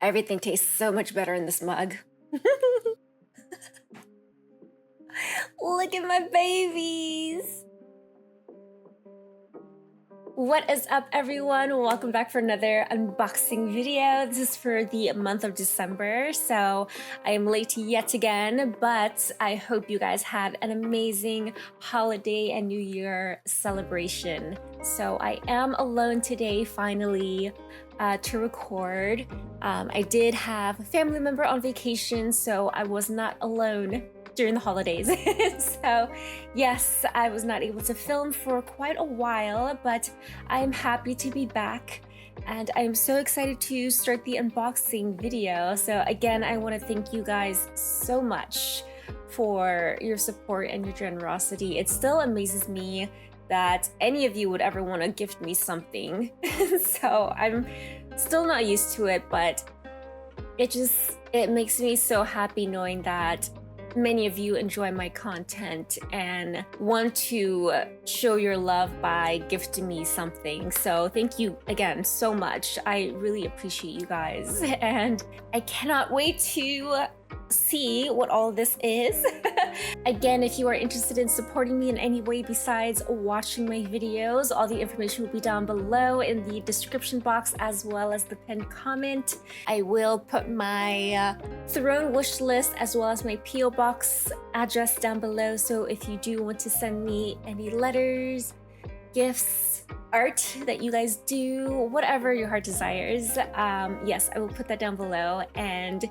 Everything tastes so much better in this mug. Look at my babies. What is up, everyone? Welcome back for another unboxing video. This is for the month of December, so I am late yet again, but I hope you guys had an amazing holiday and New Year celebration. So I am alone today, finally, to record. I did have a family member on vacation, so I was not alone during the holidays. So yes, I was not able to film for quite a while, but I'm happy to be back and I'm so excited to start the unboxing video. So again, I want to thank you guys so much for your support and your generosity. It still amazes me that any of you would ever want to gift me something. So I'm still not used to it, but it makes me so happy knowing that many of you enjoy my content and want to show your love by gifting me something. So thank you again so much. I really appreciate you guys, and I cannot wait to see what all of this is. Again, if you are interested in supporting me in any way besides watching my videos, all the information will be down below in the description box as well as the pinned comment. I will put my throne wish list as well as my PO box address down below, so if you do want to send me any letters, gifts, art that you guys do, whatever your heart desires, yes, I will put that down below, and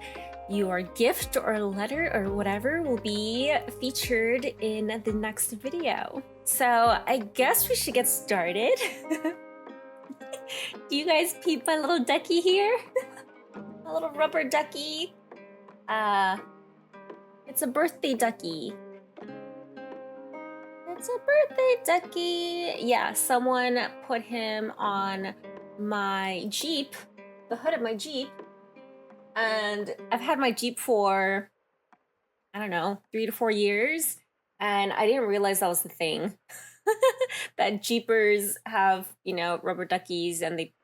your gift or letter or whatever will be featured in the next video. So I guess we should get started. Do you guys peep my little ducky here? A little rubber ducky. It's a birthday ducky. It's a birthday ducky. Yeah, someone put him on my Jeep, the hood of my Jeep. And I've had my Jeep for, I don't know, 3 to 4 years. And I didn't realize that was the thing. That Jeepers have, you know, rubber duckies and they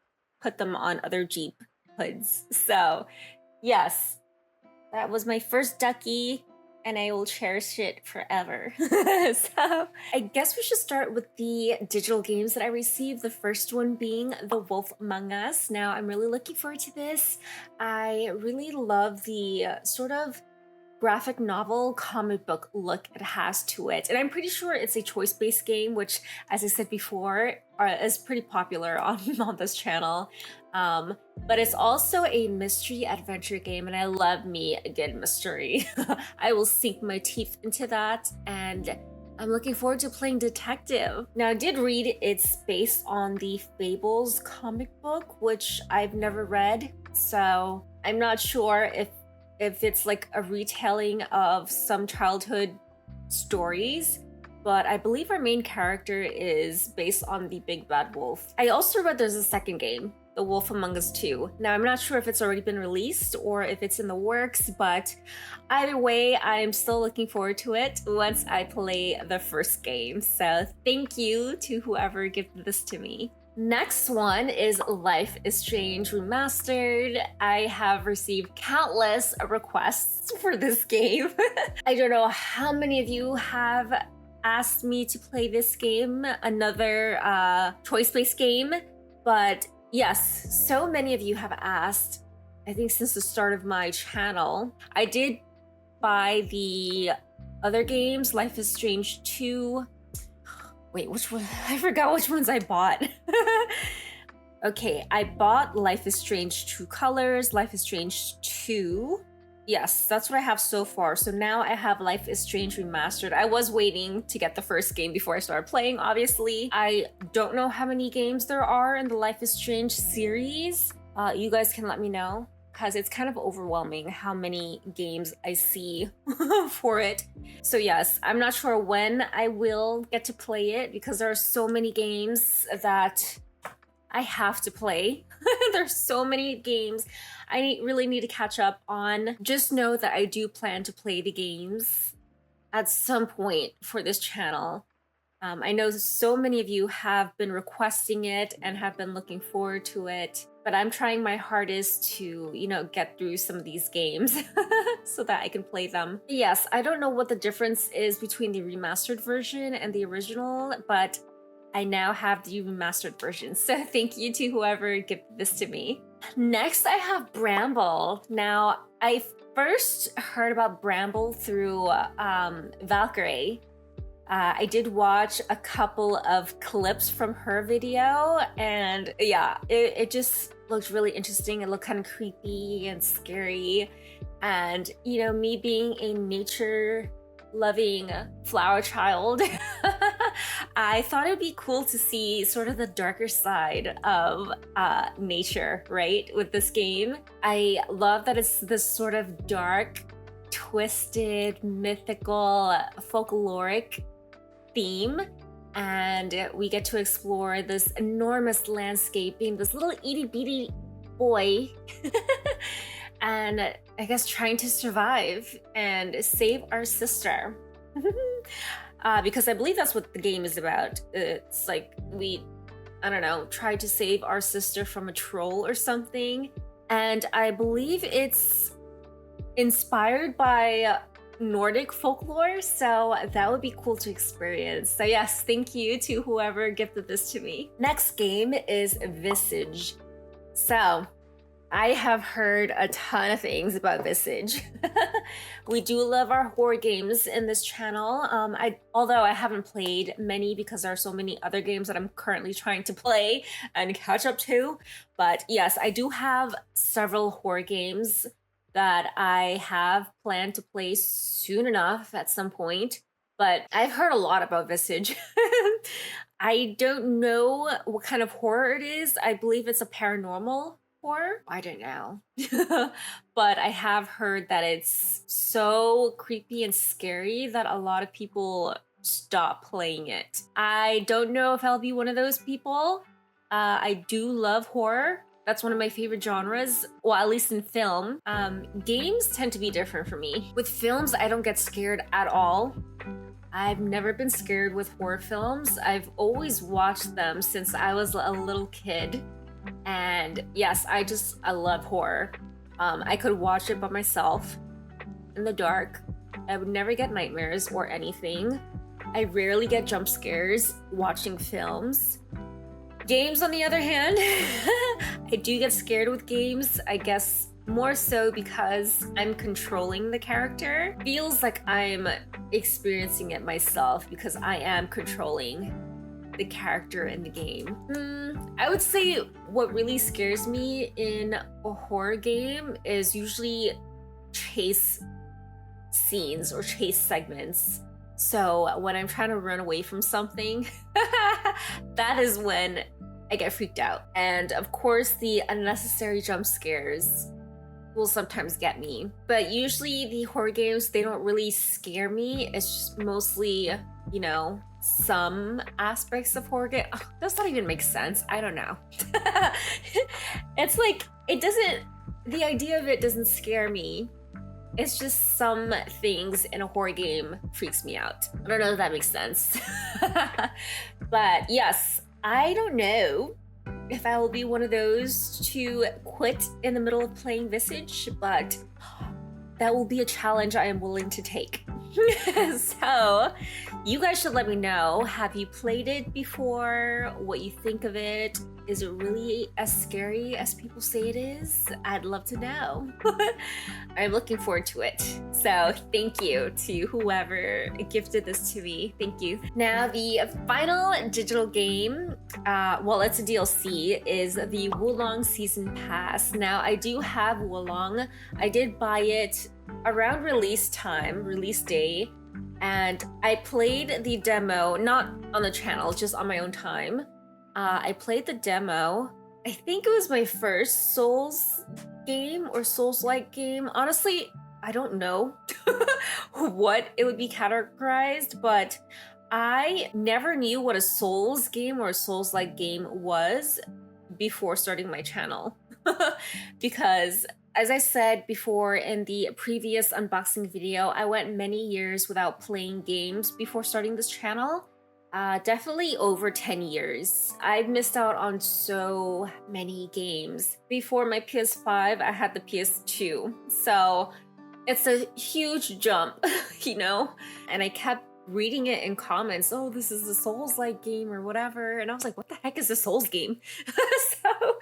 put them on other Jeep hoods. So yes, that was my first ducky and I will cherish it forever. So I guess we should start with the digital games that I received. The first one being The Wolf Among Us. Now I'm really looking forward to this. I really love the sort of graphic novel comic book look it has to it, and I'm pretty sure it's a choice-based game, which, as I said before, is pretty popular on this channel. But it's also a mystery adventure game, and I love me a good mystery. I will sink my teeth into that, and I'm looking forward to playing detective. Now, I did read it's based on the Fables comic book, which I've never read, so I'm not sure if it's like a retelling of some childhood stories, but I believe our main character is based on the Big Bad Wolf. I also read there's a second game, The Wolf Among Us 2. Now, I'm not sure if it's already been released or if it's in the works, but either way, I'm still looking forward to it once I play the first game. So thank you to whoever gifted this to me. Next one is Life is Strange Remastered. I have received countless requests for this game. I don't know how many of you have asked me to play this game, another choice-based game, but yes, so many of you have asked, I think since the start of my channel. I did buy the other games, Life is Strange 2, wait, which one? I forgot which ones I bought. Okay, I bought Life is Strange True Colors, Life is Strange 2. Yes, that's what I have so far. So now I have Life is Strange Remastered. I was waiting to get the first game before I started playing, obviously. I don't know how many games there are in the Life is Strange series. You guys can let me know, because it's kind of overwhelming how many games I see for it. So yes, I'm not sure when I will get to play it because there are so many games that I have to play. There's so many games I really need to catch up on. Just know that I do plan to play the games at some point for this channel. I know so many of you have been requesting it and have been looking forward to it, but I'm trying my hardest to, get through some of these games so that I can play them. Yes, I don't know what the difference is between the remastered version and the original, but I now have the remastered version. So thank you to whoever gifted this to me. Next, I have Bramble. Now, I first heard about Bramble through Valkyrie. I did watch a couple of clips from her video, and yeah, it just looked really interesting. It looked kind of creepy and scary. And, me being a nature loving flower child, I thought it'd be cool to see sort of the darker side of nature, right? With this game. I love that it's this sort of dark, twisted, mythical, folkloric theme, and we get to explore this enormous landscape, being this little itty-bitty boy and I guess trying to survive and save our sister. Because I believe that's what the game is about. It's like I don't know, try to save our sister from a troll or something. And I believe it's inspired by Nordic folklore, so that would be cool to experience. So yes, thank you to whoever gifted this to me. Next game is Visage. So I have heard a ton of things about Visage. We do love our horror games in this channel. Although I haven't played many because there are so many other games that I'm currently trying to play and catch up to. But yes, I do have several horror games that I have planned to play soon enough at some point. But I've heard a lot about Visage. I don't know what kind of horror it is. I believe it's a paranormal horror. I don't know. But I have heard that it's so creepy and scary that a lot of people stop playing it. I don't know if I'll be one of those people. I do love horror. That's one of my favorite genres, well, at least in film. Games tend to be different for me. With films, I don't get scared at all. I've never been scared with horror films. I've always watched them since I was a little kid. And yes, I love horror. I could watch it by myself in the dark. I would never get nightmares or anything. I rarely get jump scares watching films. Games, on the other hand, I do get scared with games, I guess more so because I'm controlling the character. Feels like I'm experiencing it myself because I am controlling the character in the game. I would say what really scares me in a horror game is usually chase scenes or chase segments. So when I'm trying to run away from something, that is when I get freaked out. And of course, the unnecessary jump scares will sometimes get me. But usually the horror games, they don't really scare me. It's just mostly, some aspects of horror game. Oh, does not even make sense. I don't know. It's like, the idea of it doesn't scare me. It's just some things in a horror game freaks me out. I don't know if that makes sense. But yes, I don't know if I will be one of those to quit in the middle of playing Visage, but that will be a challenge I am willing to take. So you guys should let me know, have you played it before? What you think of it? Is it really as scary as people say it is? I'd love to know. I'm looking forward to it. So thank you to whoever gifted this to me. Thank you. Now the final digital game, well, it's a DLC, is the Wulong Season Pass. Now I do have Wulong. I did buy it around release day, and I played the demo, not on the channel, just on my own time. I played the demo. I think it was my first Souls game or Souls-like game. Honestly, I don't know what it would be categorized, but I never knew what a Souls game or a Souls-like game was before starting my channel. Because as I said before in the previous unboxing video, I went many years without playing games before starting this channel. Definitely over 10 years. I've missed out on so many games. Before my PS5, I had the PS2. So it's a huge jump, you know? And I kept reading it in comments, oh, this is a Souls-like game or whatever. And I was like, what the heck is a Souls game? So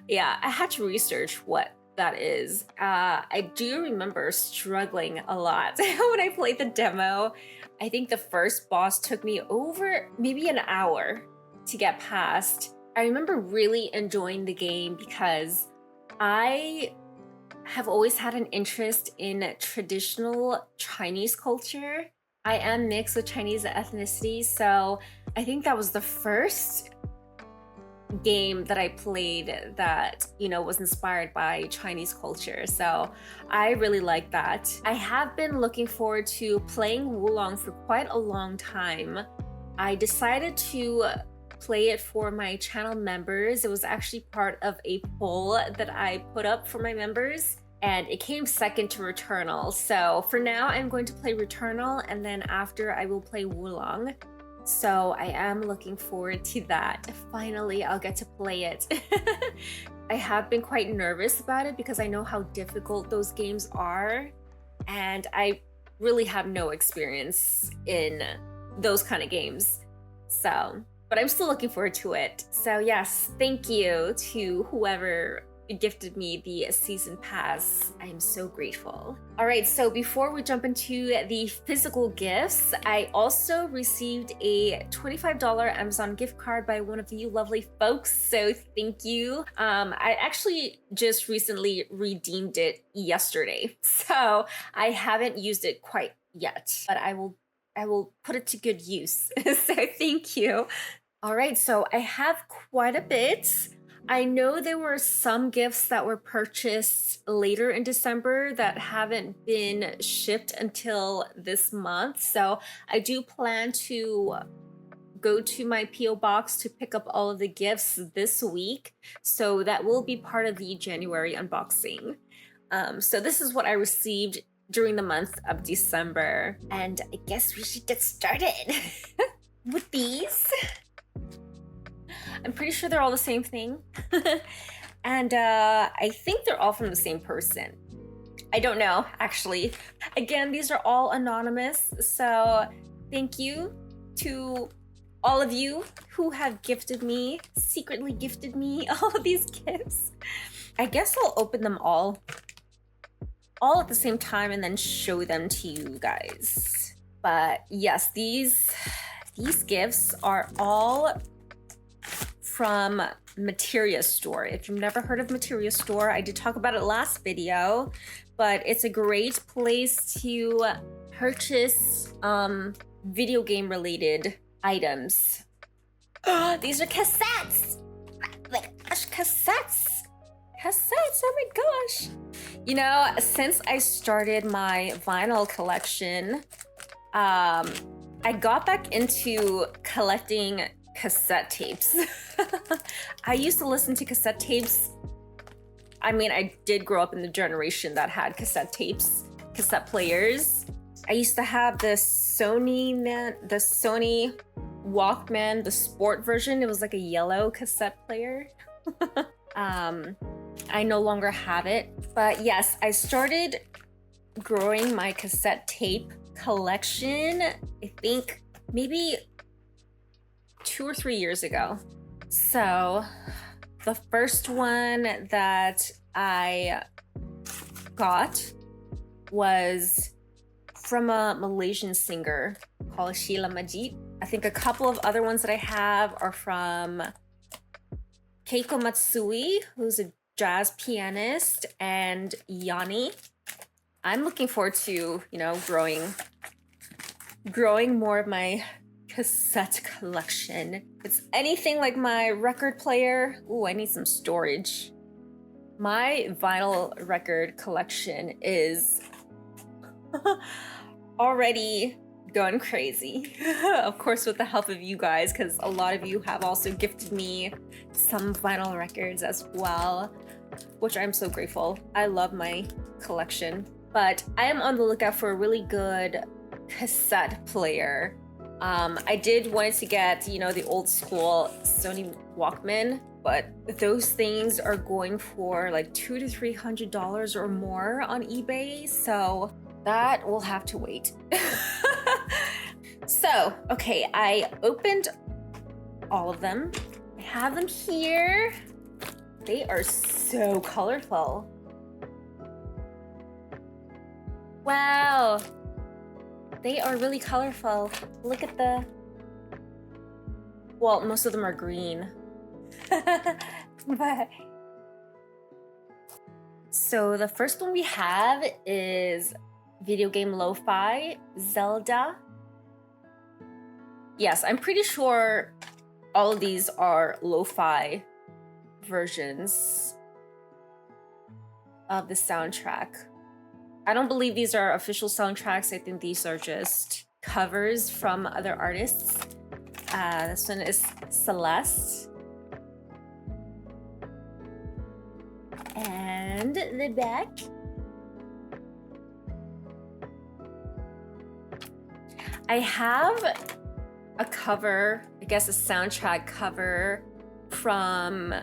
yeah, I had to research what that is. I do remember struggling a lot when I played the demo. I think the first boss took me over maybe an hour to get past. I remember really enjoying the game because I have always had an interest in traditional Chinese culture. I am mixed with Chinese ethnicity, so I think that was the first game that I played that, you know, was inspired by Chinese culture. So I really like that. I have been looking forward to playing Wulong for quite a long time. I decided to play it for my channel members. It was actually part of a poll that I put up for my members, and it came second to Returnal. So for now, I'm going to play Returnal, and then after I will play Wulong. So I am looking forward to that. Finally, I'll get to play it. I have been quite nervous about it because I know how difficult those games are, and I really have no experience in those kind of games. So, but I'm still looking forward to it. So yes, thank you to whoever gifted me the season pass. I am so grateful. All right, so before we jump into the physical gifts, I also received a $25 Amazon gift card by one of you lovely folks, so thank you. I actually just recently redeemed it yesterday, so I haven't used it quite yet, but I will put it to good use. So thank you. All right, so I have quite a bit. I know there were some gifts that were purchased later in December that haven't been shipped until this month. So I do plan to go to my P.O. box to pick up all of the gifts this week. So that will be part of the January unboxing. So this is what I received during the month of December. And I guess we should get started with these. I'm pretty sure they're all the same thing. And I think they're all from the same person. I don't know, actually. Again, these are all anonymous, so thank you to all of you who have gifted me, secretly gifted me all of these gifts. I guess I'll open them all at the same time and then show them to you guys. But yes, these gifts are all from Materia Store. If you've never heard of Materia Store, I did talk about it last video, but it's a great place to purchase video game related items. These are cassettes! Oh my gosh, cassettes! Cassettes, oh my gosh! You know, since I started my vinyl collection, I got back into collecting cassette tapes. I used to listen to cassette tapes. I mean, I did grow up in the generation that had cassette tapes, cassette players. I used to have the Sony Walkman, the sport version. It was like a yellow cassette player. I no longer have it, but yes, I started growing my cassette tape collection, I think maybe 2 or 3 years ago. So the first one that I got was from a Malaysian singer called Sheila Majid. I think a couple of other ones that I have are from Keiko Matsui, who's a jazz pianist, and Yanni. I'm looking forward to, you know, growing more of my cassette collection. If it's anything like my record player, ooh, I need some storage. My vinyl record collection is already gone crazy. Of course, with the help of you guys, because a lot of you have also gifted me some vinyl records as well, which I'm so grateful. I love my collection. But I am on the lookout for a really good cassette player I did want to get, you know, the old school Sony Walkman, but those things are going for like $200 to $300 or more on eBay, so that will have to wait. So, okay, I opened all of them. I have them here. They are so colorful. Wow. They are really colorful. Look at the... Well, most of them are green. But... So the first one we have is Video Game Lo-Fi, Zelda. Yes, I'm pretty sure all of these are lo-fi versions of the soundtrack. I don't believe these are official soundtracks. I think these are just covers from other artists. This one is Celeste. And the back. I have a cover, I guess a soundtrack cover from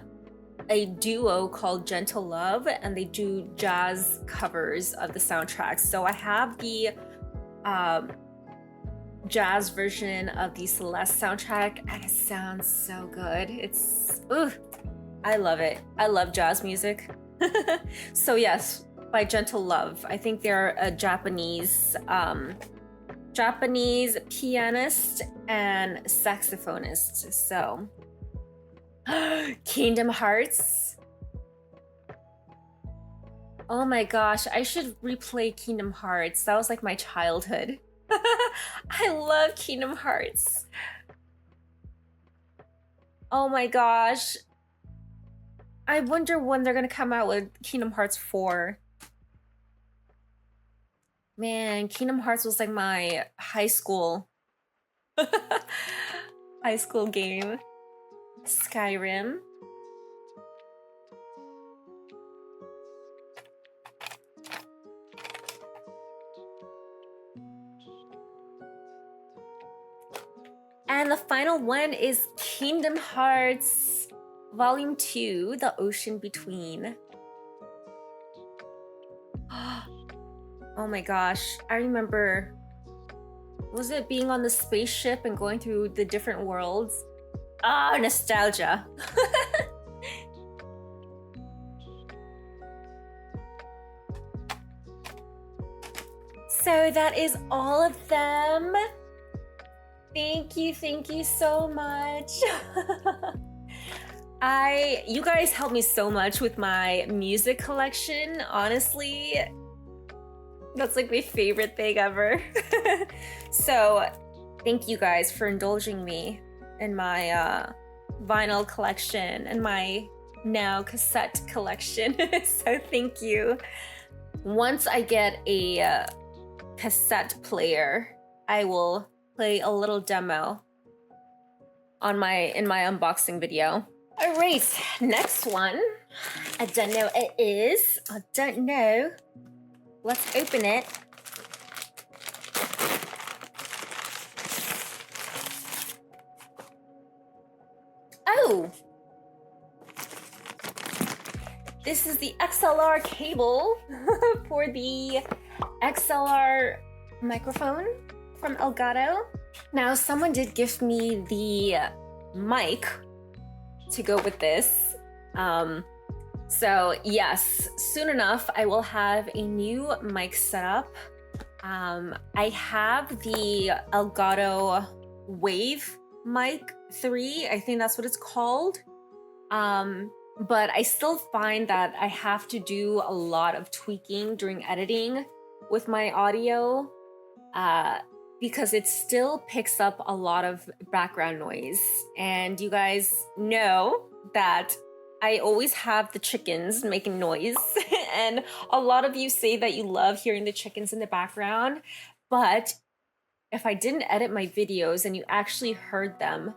a duo called Gentle Love, and they do jazz covers of the soundtracks. So I have the jazz version of the Celeste soundtrack, and it sounds so good. It's, I love it. I love jazz music. So yes, by Gentle Love. I think they're a Japanese pianist and saxophonist. So Kingdom Hearts. Oh my gosh, I should replay Kingdom Hearts. That was like my childhood. I love Kingdom Hearts. Oh my gosh. I wonder when they're gonna come out with Kingdom Hearts 4. Man, Kingdom Hearts was like my high school game. Skyrim. And the final one is Kingdom Hearts Volume 2, The Ocean Between. Oh my gosh, I remember, was it being on the spaceship and going through the different worlds? Ah, nostalgia. So that is all of them. Thank you so much. You guys helped me so much with my music collection, honestly. That's like my favorite thing ever. So thank you guys for indulging me in my vinyl collection and my now cassette collection. So thank you. Once I get a cassette player, I will play a little demo on in my unboxing video. All right, next one. I don't know what it is. I don't know. Let's open it. Oh! This is the XLR cable for the XLR microphone from Elgato. Now, someone did gift me the mic to go with this. So yes, soon enough, I will have a new mic setup. I have the Elgato Wave Mic 3, I think that's what it's called. But I still find that I have to do a lot of tweaking during editing with my audio, because it still picks up a lot of background noise. And you guys know that I always have the chickens making noise. And a lot of you say that you love hearing the chickens in the background. But if I didn't edit my videos and you actually heard them,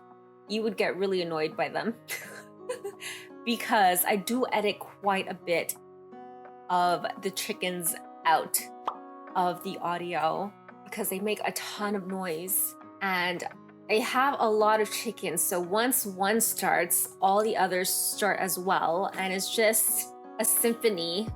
you would get really annoyed by them. Because I do edit quite a bit of the chickens out of the audio because they make a ton of noise. And I have a lot of chickens, so once one starts, all the others start as well, and it's just a symphony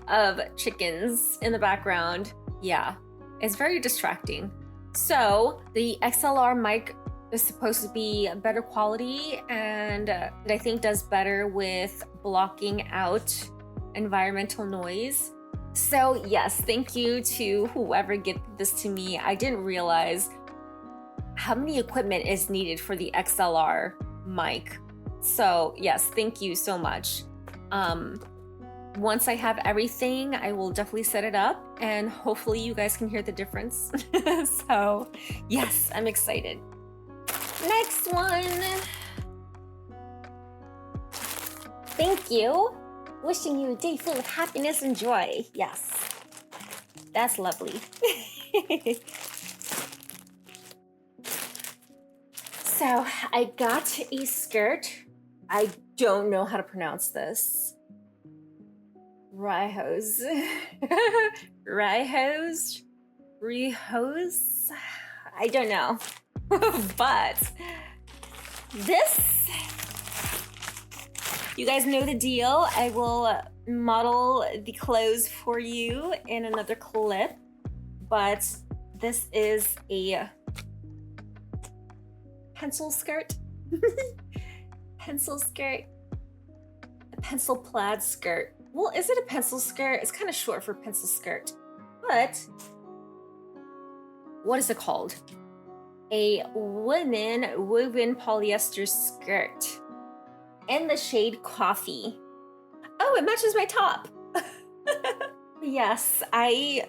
of chickens in the background. Yeah, it's very distracting. So the XLR mic is supposed to be better quality, and I think does better with blocking out environmental noise. So yes, thank you to whoever gifted this to me. I didn't realize how many equipment is needed for the XLR mic. So yes, thank you so much. Once I have everything, I will definitely set it up, and hopefully you guys can hear the difference. So yes, I'm excited. Next one. Thank you. Wishing you a day full of happiness and joy. Yes, that's lovely. So I got a skirt. I don't know how to pronounce this. Rihose. Rihose? Rehose? I don't know. But this, you guys know the deal. I will model the clothes for you in another clip. But this is a pencil skirt. Pencil skirt. A pencil plaid skirt. Well, is it a pencil skirt? It's kind of short for pencil skirt. But what is it called? A women woven polyester skirt in the shade coffee. Oh, it matches my top. Yes, I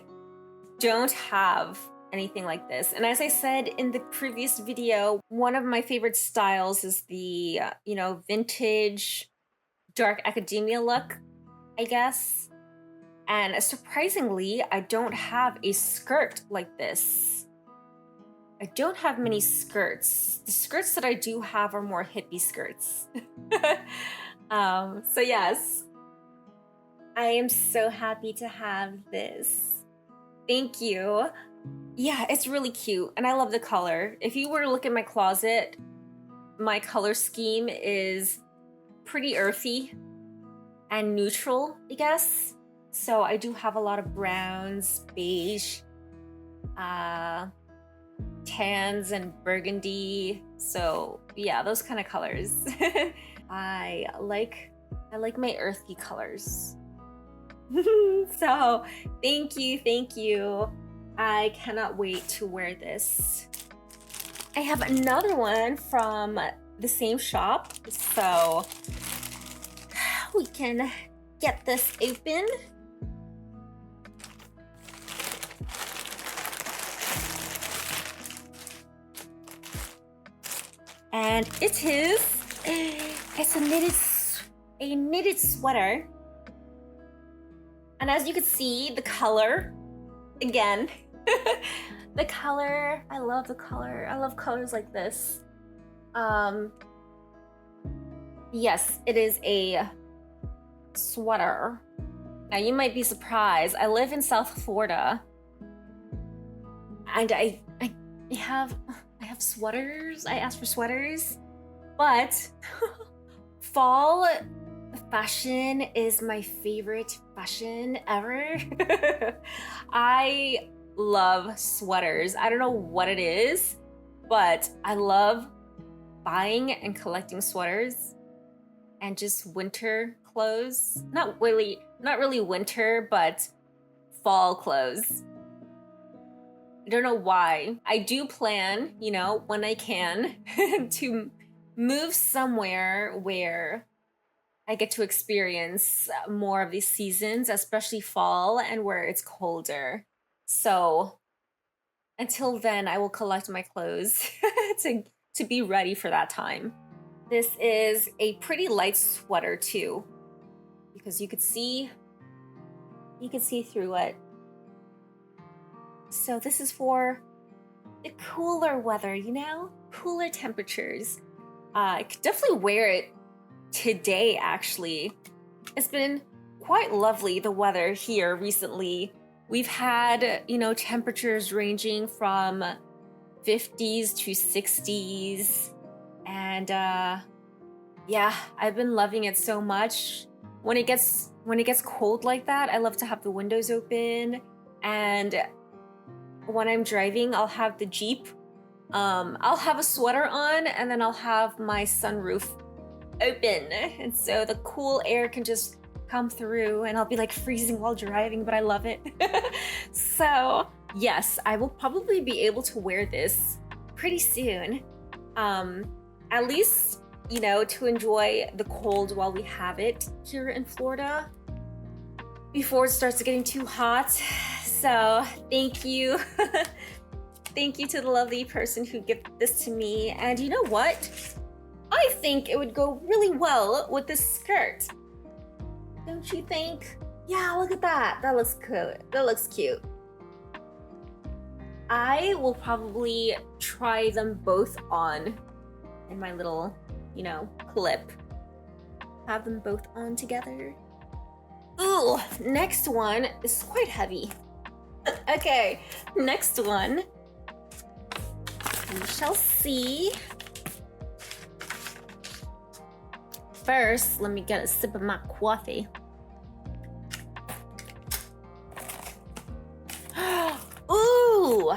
don't have anything like this. And as I said in the previous video, one of my favorite styles is the, vintage dark academia look, I guess. And surprisingly, I don't have a skirt like this. I don't have many skirts. The skirts that I do have are more hippie skirts. So yes, I am so happy to have this. Thank you. Yeah, it's really cute, and I love the color. If you were to look at my closet, my color scheme is pretty earthy and neutral, I guess. So I do have a lot of browns, beige, tans, and burgundy. So yeah, those kind of colors. I like my earthy colors. So thank you. I cannot wait to wear this. I have another one from the same shop, so we can get this open. And it is, it's a knitted sweater. And as you can see, the color, again, the color, I love the color. I love colors like this. Yes, it is a sweater. Now you might be surprised. I live in South Florida, and I have sweaters. I asked for sweaters, but fall fashion is my favorite fashion ever. I love sweaters. I don't know what it is, but I love buying and collecting sweaters and just winter clothes. Not really winter, but fall clothes. I don't know why. I do plan, when I can, to move somewhere where I get to experience more of these seasons, especially fall, and where it's colder. So until then, I will collect my clothes to be ready for that time. This is a pretty light sweater too, because you could see through it. So this is for the cooler weather, cooler temperatures. I could definitely wear it today, actually. It's been quite lovely, the weather here recently. We've had, temperatures ranging from 50s to 60s. And yeah, I've been loving it so much. When it gets cold like that, I love to have the windows open, and when I'm driving, I'll have the Jeep. I'll have a sweater on, and then I'll have my sunroof open, and so the cool air can just come through, and I'll be like freezing while driving, but I love it. So yes, I will probably be able to wear this pretty soon. At least, you know, to enjoy the cold while we have it here in Florida before it starts getting too hot. So thank you. Thank you to the lovely person who gifted this to me. And you know what? I think it would go really well with this skirt. Don't you think? Yeah, look at that. That looks cool. That looks cute. I will probably try them both on in my little, you know, clip. Have them both on together. Ooh, next one is quite heavy. Okay, next one. We shall see. First, let me get a sip of my coffee. Ooh.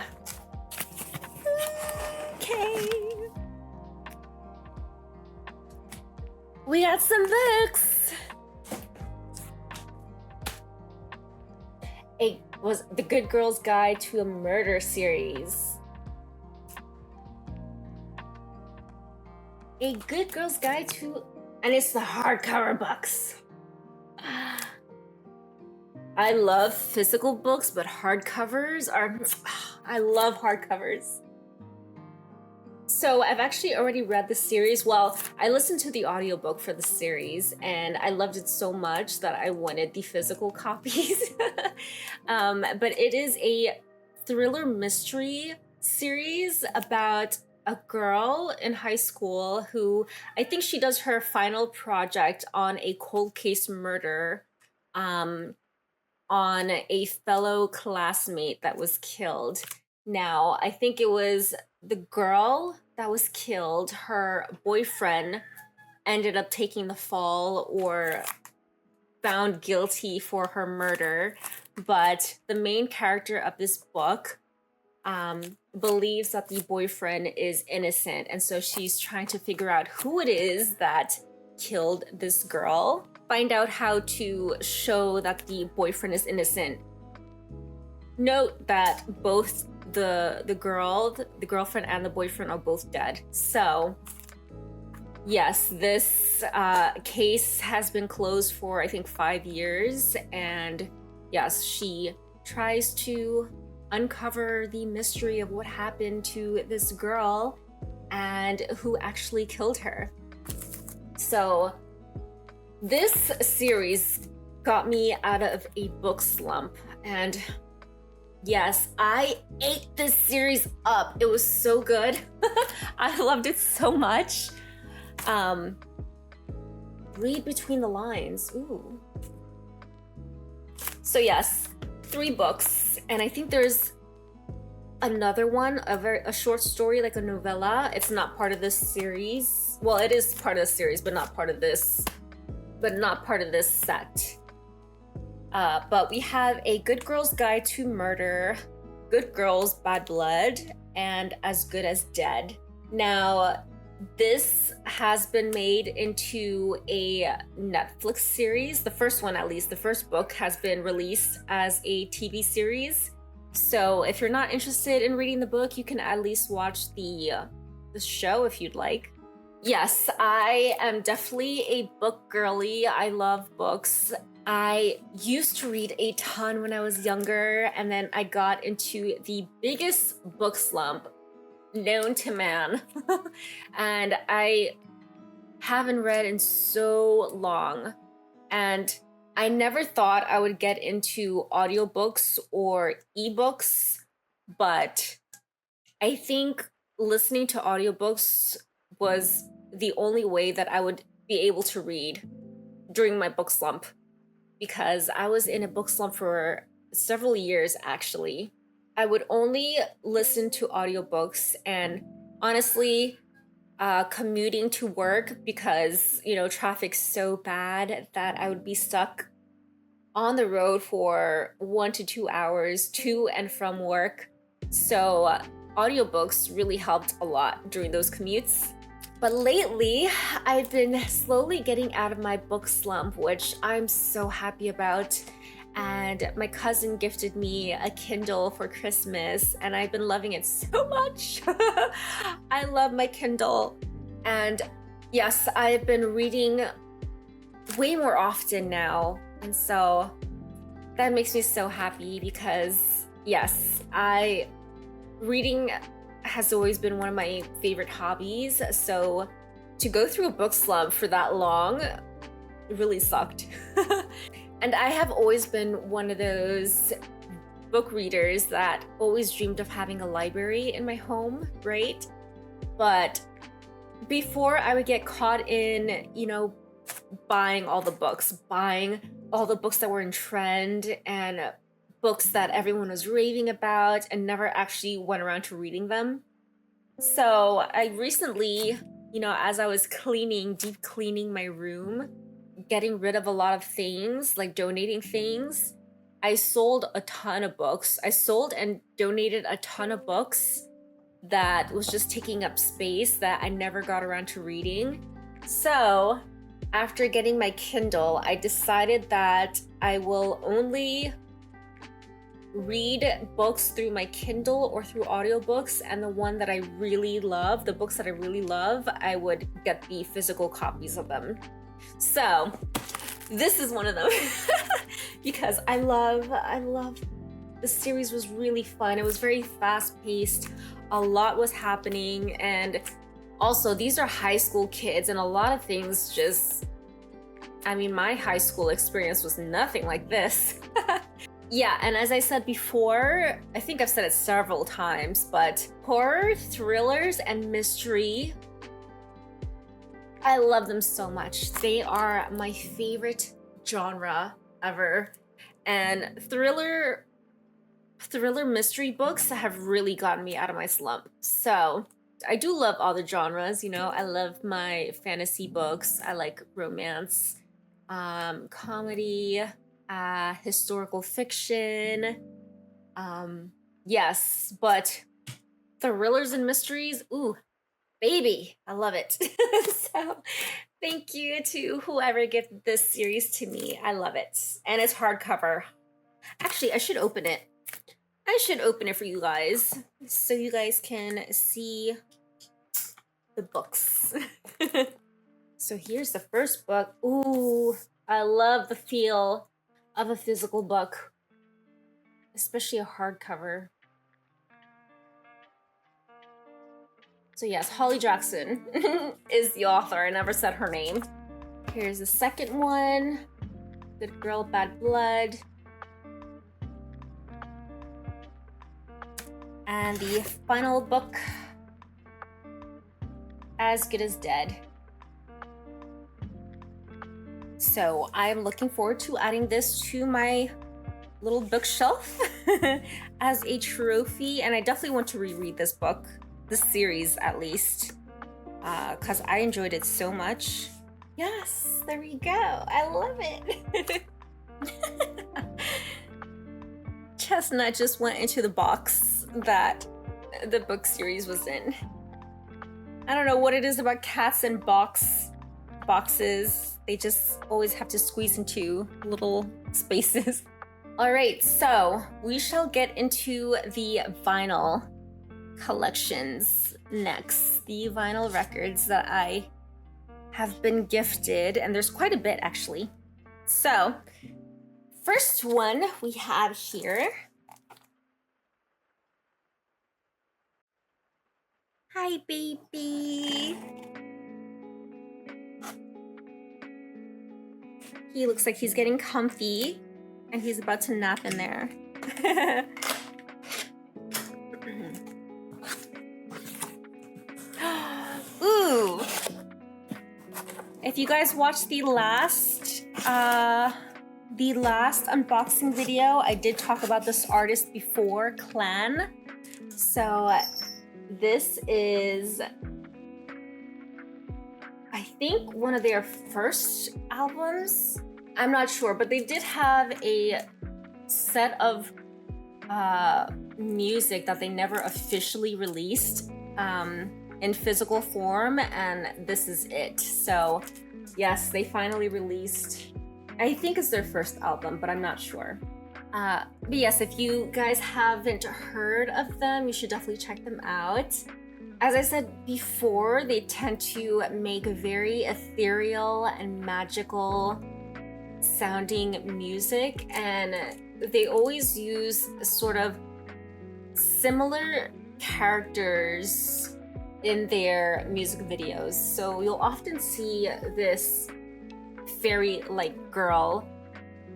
Okay. We got some books. It was The Good Girl's Guide to a Murder series. A Good Girl's Guide to... And it's the hardcover books. I love physical books, but hardcovers are... I love hardcovers. So I've actually already read the series. Well, I listened to the audiobook for the series, and I loved it so much that I wanted the physical copies. But it is a thriller mystery series about a girl in high school who, I think she does her final project on a cold case murder on a fellow classmate that was killed. Now, I think it was the girl that was killed. Her boyfriend ended up taking the fall or found guilty for her murder. But the main character of this book believes that the boyfriend is innocent. And so she's trying to figure out who it is that killed this girl. Find out how to show that the boyfriend is innocent. Note that both the girlfriend and the boyfriend are both dead. So yes, this case has been closed for I think 5 years, and yes, she tries to uncover the mystery of what happened to this girl and who actually killed her. So this series got me out of a book slump, and yes, I ate this series up. It was so good. I loved it so much. Read between the lines. Ooh. So yes, 3 books, and I think there's another one, a short story, like a novella. It's not part of this series. Well, it is part of the series, but not part of this set. But we have A Good Girl's Guide to Murder, Good Girls, Bad Blood, and As Good as Dead. Now, this has been made into a Netflix series. The first one, at least, the first book has been released as a TV series. So if you're not interested in reading the book, you can at least watch the show if you'd like. Yes, I am definitely a book girly. I love books. I used to read a ton when I was younger, and then I got into the biggest book slump known to man. And I haven't read in so long. And I never thought I would get into audiobooks or ebooks, but I think listening to audiobooks was the only way that I would be able to read during my book slump, because I was in a book slump for several years, actually. I would only listen to audiobooks, and honestly, commuting to work, because traffic's so bad that I would be stuck on the road for 1 to 2 hours to and from work. So audiobooks really helped a lot during those commutes. But lately, I've been slowly getting out of my book slump, which I'm so happy about. And my cousin gifted me a Kindle for Christmas, and I've been loving it so much. I love my Kindle. And yes, I've been reading way more often now. And so that makes me so happy because, yes, reading has always been one of my favorite hobbies. So to go through a book slump for that long really sucked. And I have always been one of those book readers that always dreamed of having a library in my home, right? But before I would get caught in, buying all the books that were in trend and books that everyone was raving about, and never actually went around to reading them. So I recently, as I was deep cleaning my room, getting rid of a lot of things, like donating things, I sold a ton of books. I sold and donated a ton of books that was just taking up space that I never got around to reading. So after getting my Kindle, I decided that I will only read books through my Kindle or through audiobooks, and the books that I really love, I would get the physical copies of them. So this is one of them because I love the series. Was really fun. It was very fast-paced. A lot was happening, and also these are high school kids, and a lot of things my high school experience was nothing like this. Yeah, and as I said before, I think I've said it several times, but horror, thrillers, and mystery, I love them so much. They are my favorite genre ever. And thriller mystery books have really gotten me out of my slump. So I do love all the genres, I love my fantasy books. I like romance, comedy, historical fiction. Yes, but thrillers and mysteries, ooh, baby, I love it. So thank you to whoever gifted this series to me. I love it. And it's hardcover. Actually, I should open it. For you guys so you guys can see the books. So here's the first book. Ooh, I love the feel of a physical book, especially a hardcover. So yes, Holly Jackson is the author. I never said her name. Here's the second one. Good Girl, Bad Blood. And the final book, As Good as Dead. So I'm looking forward to adding this to my little bookshelf as a trophy, and I definitely want to reread this book, this series at least, because I enjoyed it so much. Yes, there we go. I love it. Chestnut just went into the box that the book series was in. I don't know what it is about cats and boxes. They just always have to squeeze into little spaces. All right, so we shall get into the vinyl collections next. The vinyl records that I have been gifted, and there's quite a bit actually. So, first one we have here. Hi, baby. He looks like he's getting comfy, and he's about to nap in there. Ooh. If you guys watched the last The last unboxing video, I did talk about this artist before, Clan. So this is, I think, one of their first albums. I'm not sure, but they did have a set of music that they never officially released in physical form, and this is it. So yes, they finally released, I think it's their first album, but I'm not sure. But yes, if you guys haven't heard of them, you should definitely check them out. As I said before, they tend to make very ethereal and magical sounding music, and they always use sort of similar characters in their music videos. So you'll often see this fairy-like girl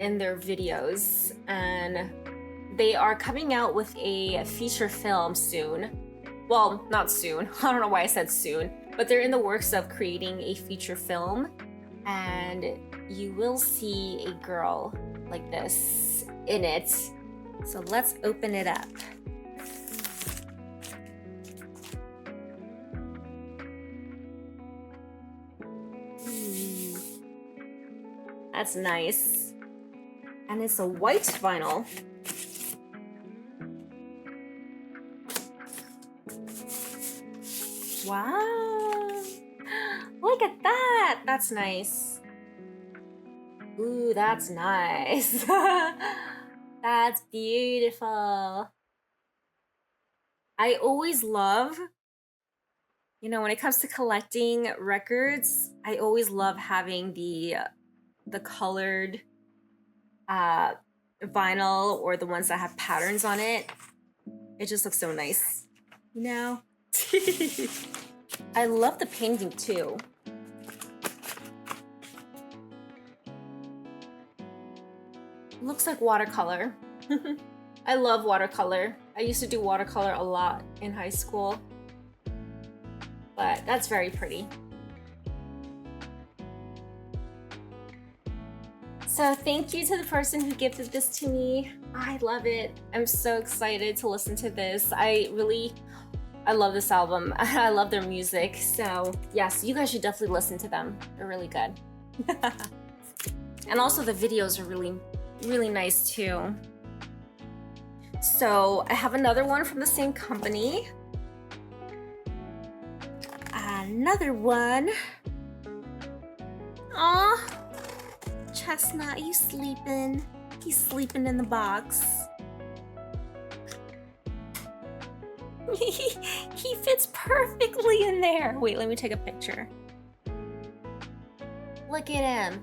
in their videos, and they are coming out with a feature film soon. Well, not soon. I don't know why I said soon, but they're in the works of creating a feature film, and you will see a girl like this in it. So let's open it up. That's nice. And it's a white vinyl. Wow. Look at that. That's nice. Ooh, that's nice. That's beautiful. I always love, you know, when it comes to collecting records, I always love having the colored vinyl, or the ones that have patterns on it. It just looks so nice, you know? I love the painting too. Looks like watercolor. I love watercolor. I used to do watercolor a lot in high school, but that's very pretty. So thank you to the person who gifted this to me. I love it. I'm so excited to listen to this. I love this album. I love their music. So yes, you guys should definitely listen to them. They're really good. And also the videos are really, really nice too. So I have another one from the same company. Another one. Aw. Chestnut, you sleeping? He's sleeping in the box. He fits perfectly in there. Wait, let me take a picture. Look at him.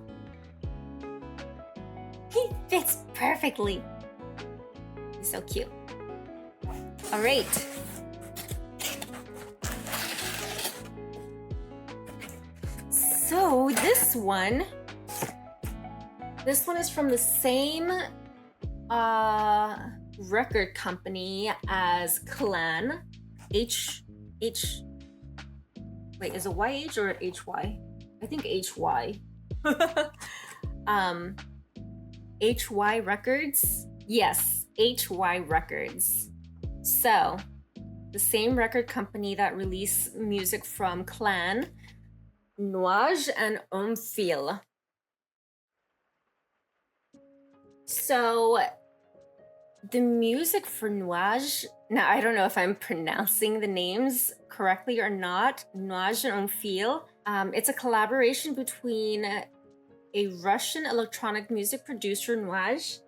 He fits perfectly. He's so cute. All right. So this one is from the same record company as Clan. Wait, is it YH or HY? I think HY. HY Records? Yes, HY Records. So, the same record company that released music from Clan, Nuage and Omphile. So, the music for Nuage, now I don't know if I'm pronouncing the names correctly or not, Nuage and Omphile. It's a collaboration between a Russian electronic music producer, Nuage,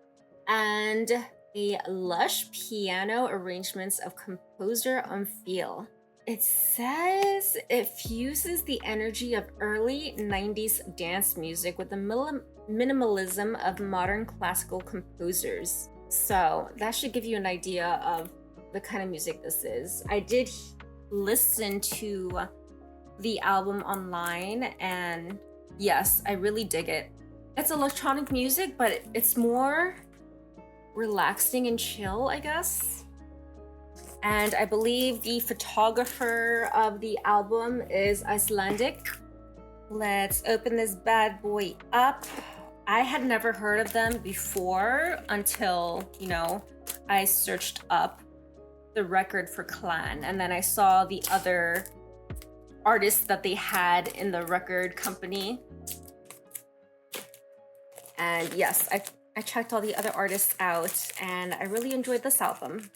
and a lush piano arrangements of composer Omphile. It says it fuses the energy of early 90s dance music with the minimalism of modern classical composers. So that should give you an idea of the kind of music this is. I did listen to the album online, and yes, I really dig it. It's electronic music, but it's more relaxing and chill, I guess. And I believe the photographer of the album is Icelandic. Let's open this bad boy up. I had never heard of them before until, you know, I searched up the record for Clan, and then I saw the other artists that they had in the record company. And yes, I checked all the other artists out, and I really enjoyed this album.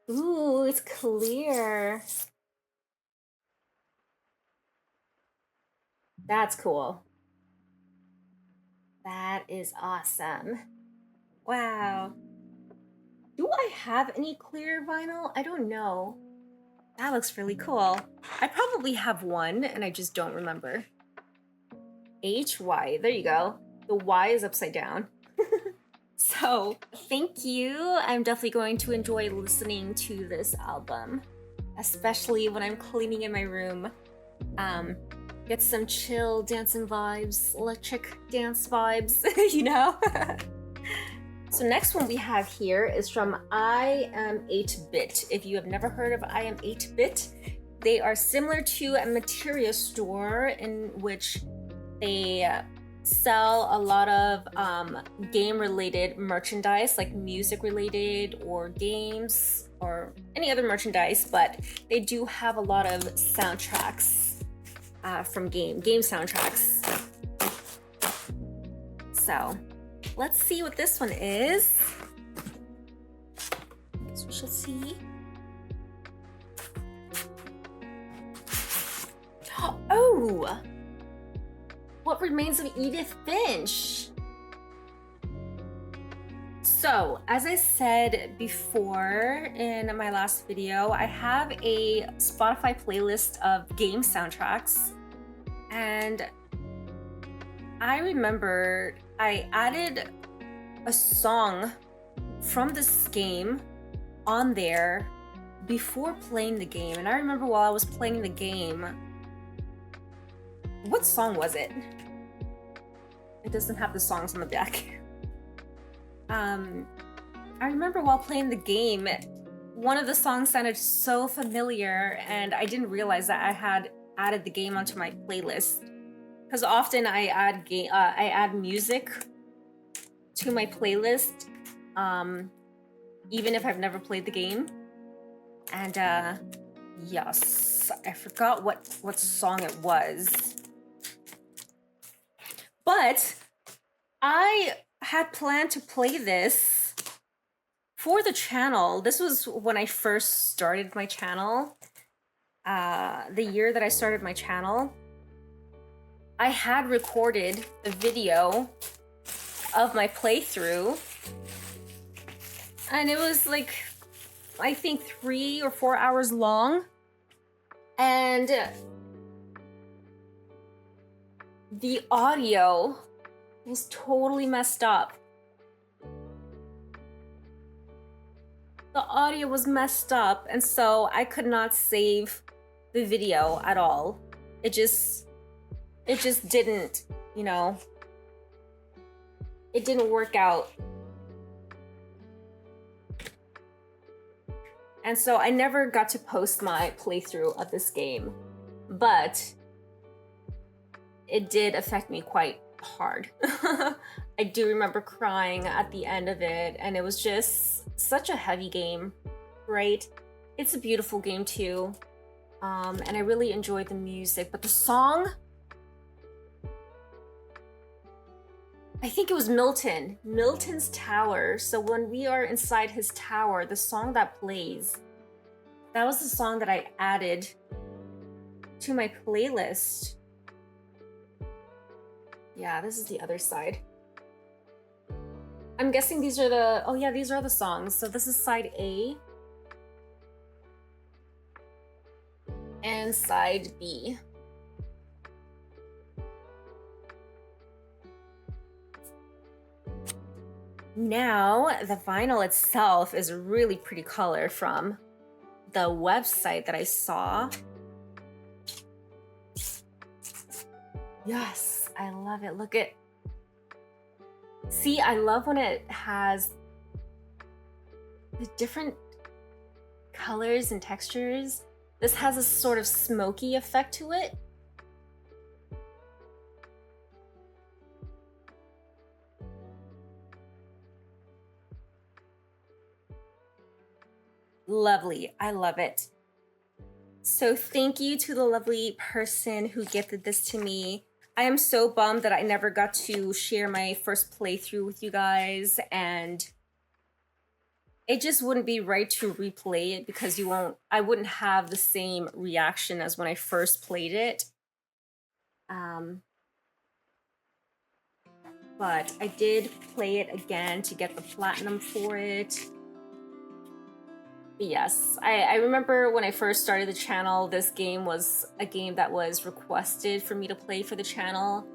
Ooh, it's clear. That's cool. That is awesome. Wow. Do I have any clear vinyl? I don't know. That looks really cool. I probably have one, and I just don't remember. HY, there you go. The Y is upside down. So, thank you. I'm definitely going to enjoy listening to this album, especially when I'm cleaning in my room. Get some chill dancing vibes, electric dance vibes, you know? So next one we have here is from I Am 8-Bit. If you have never heard of I Am 8-Bit, they are similar to a materia store in which they sell a lot of game-related merchandise, like music-related or games or any other merchandise, but they do have a lot of soundtracks from game soundtracks. So let's see what this one is. So we shall see. Oh! What Remains of Edith Finch? So, as I said before in my last video, I have a Spotify playlist of game soundtracks, and I remember I added a song from this game on there before playing the game. And I remember while I was playing the game, what song was it? It doesn't have the songs on the back. I remember while playing the game, one of the songs sounded so familiar, and I didn't realize that I had added the game onto my playlist. Because often I add music to my playlist, even if I've never played the game. And yes, I forgot what song it was. But I had planned to play this for the channel. This was when I first started my channel. The year that I started my channel, I had recorded the video of my playthrough, and it was like, I think 3 or 4 hours long, and the audio was totally messed up. The audio was messed up, and so I could not save the video at all. It just didn't, you know, it didn't work out. And so I never got to post my playthrough of this game, but it did affect me quite hard. I do remember crying at the end of it, and it was just such a heavy game, right? It's a beautiful game too, and I really enjoyed the music, but the song, I think it was Milton's Tower. So when we are inside his tower, the song that plays, that was the song that I added to my playlist. Yeah, this is the other side. I'm guessing these are the, oh yeah, these are the songs. So this is side A and side B. Now, the vinyl itself is a really pretty color from the website that I saw. Yes, I love it. Look at, see, I love when it has the different colors and textures. This has a sort of smoky effect to it. Lovely. I love it. So thank you to the lovely person who gifted this to me. I am so bummed that I never got to share my first playthrough with you guys, and it just wouldn't be right to replay it because I wouldn't have the same reaction as when I first played it. But I did play it again to get the platinum for it. But yes, I remember when I first started the channel, this game was a game that was requested for me to play for the channel.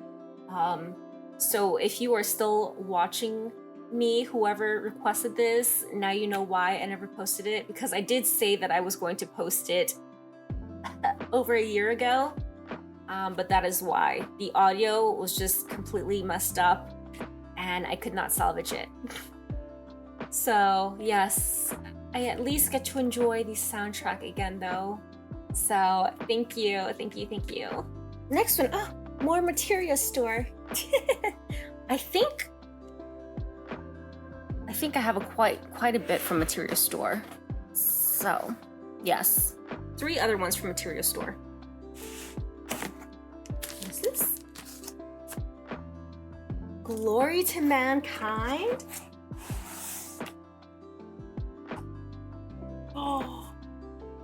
So if you are still watching me, whoever requested this, now you know why I never posted it, because I did say that I was going to post it over a year ago, but that is why. The audio was just completely messed up and I could not salvage it. So yes, I at least get to enjoy the soundtrack again though. So thank you, thank you, thank you. Next one, oh, more Materia Store. I think I have quite a bit from Materia Store. So yes, 3 other ones from Materia Store. What is this? Glory to Mankind?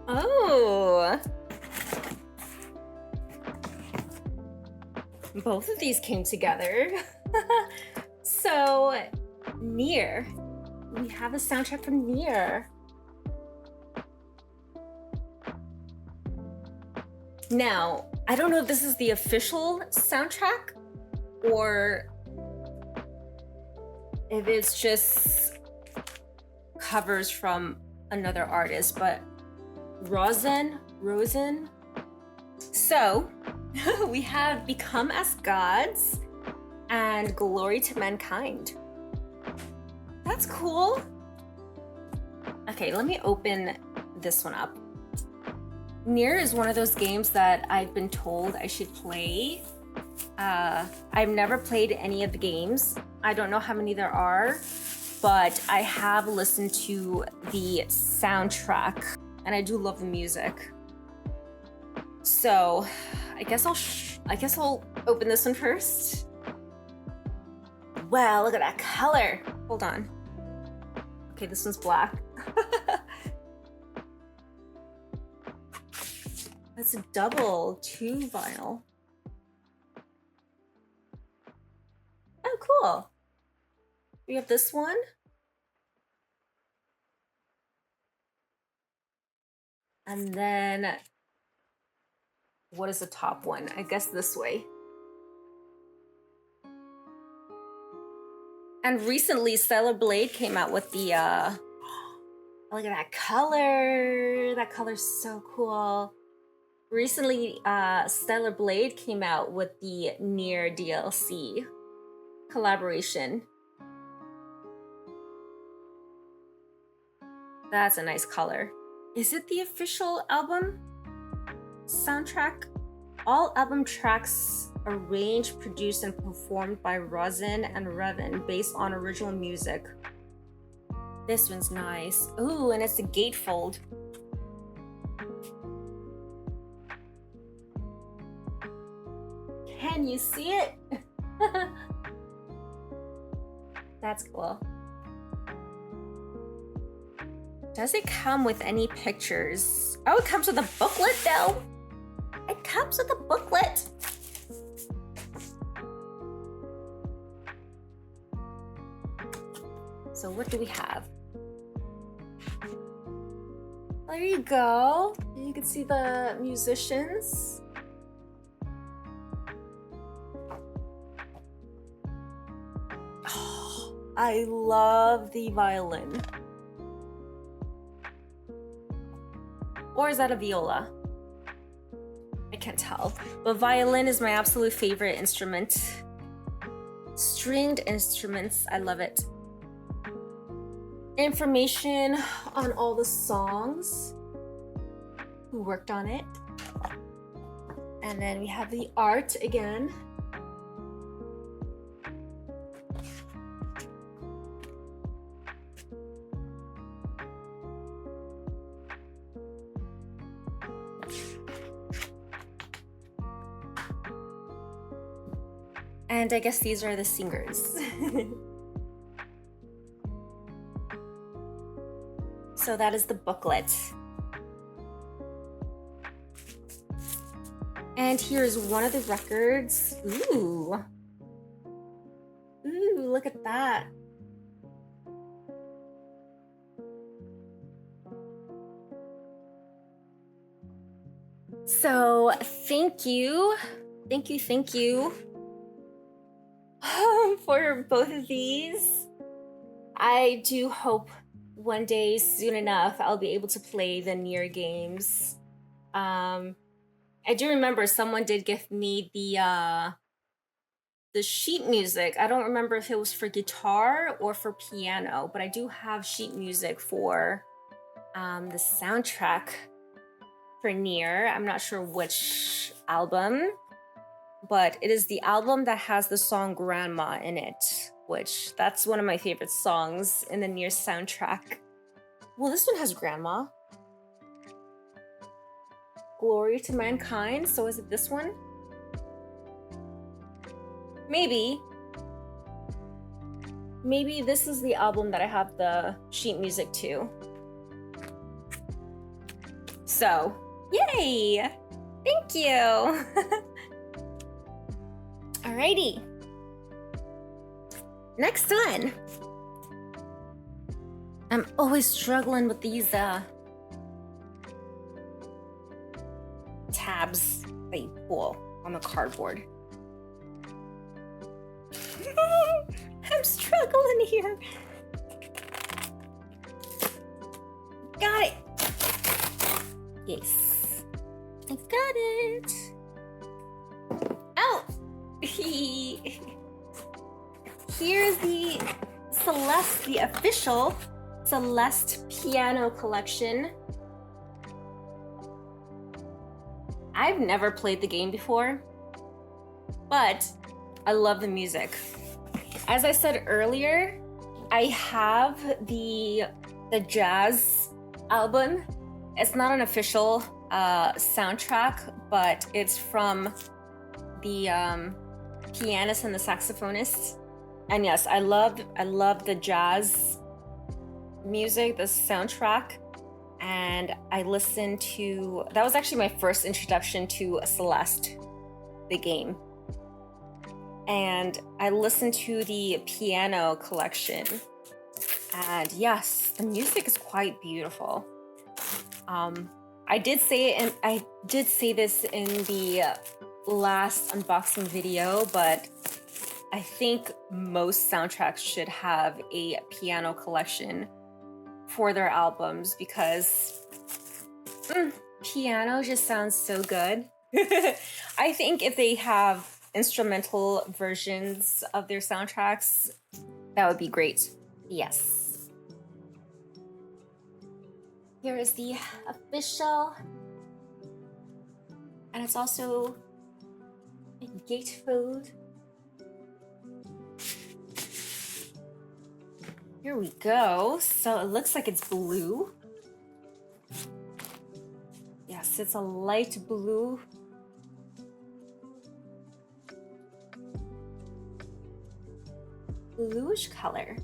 Oh. Both of these came together. So, Nier. We have a soundtrack from Nier. Now, I don't know if this is the official soundtrack or if it's just covers from another artist, but Rosen. So we have Become as Gods and Glory to Mankind. That's cool. Okay, let me open this one up. Nier is one of those games that I've been told I should play. I've never played any of the games. I don't know how many there are, but I have listened to the soundtrack and I do love the music. So I guess I'll open this one first. Wow, look at that color. Hold on. Okay, this one's black. That's a double 2 vinyl. Oh, cool. We have this one. And then, what is the top one? I guess this way. And recently, Stellar Blade came out with the, look at that color. That color's so cool. Recently, Stellar Blade came out with the Nier DLC collaboration. That's a nice color. Is it the official album soundtrack? All album tracks arranged, produced, and performed by Rosen and Revan based on original music. This one's nice. Ooh, and it's a gatefold. Can you see it? That's cool. Does it come with any pictures? Oh, it comes with a booklet though. It comes with a booklet. So what do we have? There you go. You can see the musicians. Oh, I love the violin. Or is that a viola? I can't tell. But violin is my absolute favorite instrument. Stringed instruments, I love it. Information on all the songs. who worked on it. And then we have the art again. And I guess these are the singers. So that is the booklet. And here's one of the records. Ooh. Ooh, look at that. So thank you for both of these. I do hope one day soon enough I'll be able to play the Nier games. I do remember someone did give me the sheet music. I don't remember if it was for guitar or for piano, but I do have sheet music for the soundtrack for Nier. I'm not sure which album, but it is the album that has the song Grandma in it, which that's one of my favorite songs in the Nier soundtrack. Well, this one has Grandma. Glory to Mankind, so is it this one? Maybe this is the album that I have the sheet music to. So, yay! Thank you! Alrighty. Next one. I'm always struggling with these tabs that you pull on the cardboard. I'm struggling here. Got it. Yes, I got it. Oh, here's the Celeste, the official Celeste piano collection. I've never played the game before, but I love the music. As I said earlier, I have the jazz album. It's not an official soundtrack, but it's from the pianist and the saxophonist. And yes, I love the jazz music, the soundtrack. And I listened to, that was actually my first introduction to Celeste, the game. And I listened to the piano collection. And yes, the music is quite beautiful. I did say this in the last unboxing video, but I think most soundtracks should have a piano collection for their albums because piano just sounds so good. I think if they have instrumental versions of their soundtracks, that would be great. Yes. Here is the official, and it's also a gatefold. Here we go. So it looks like it's blue. Yes, it's a light blue. Bluish color.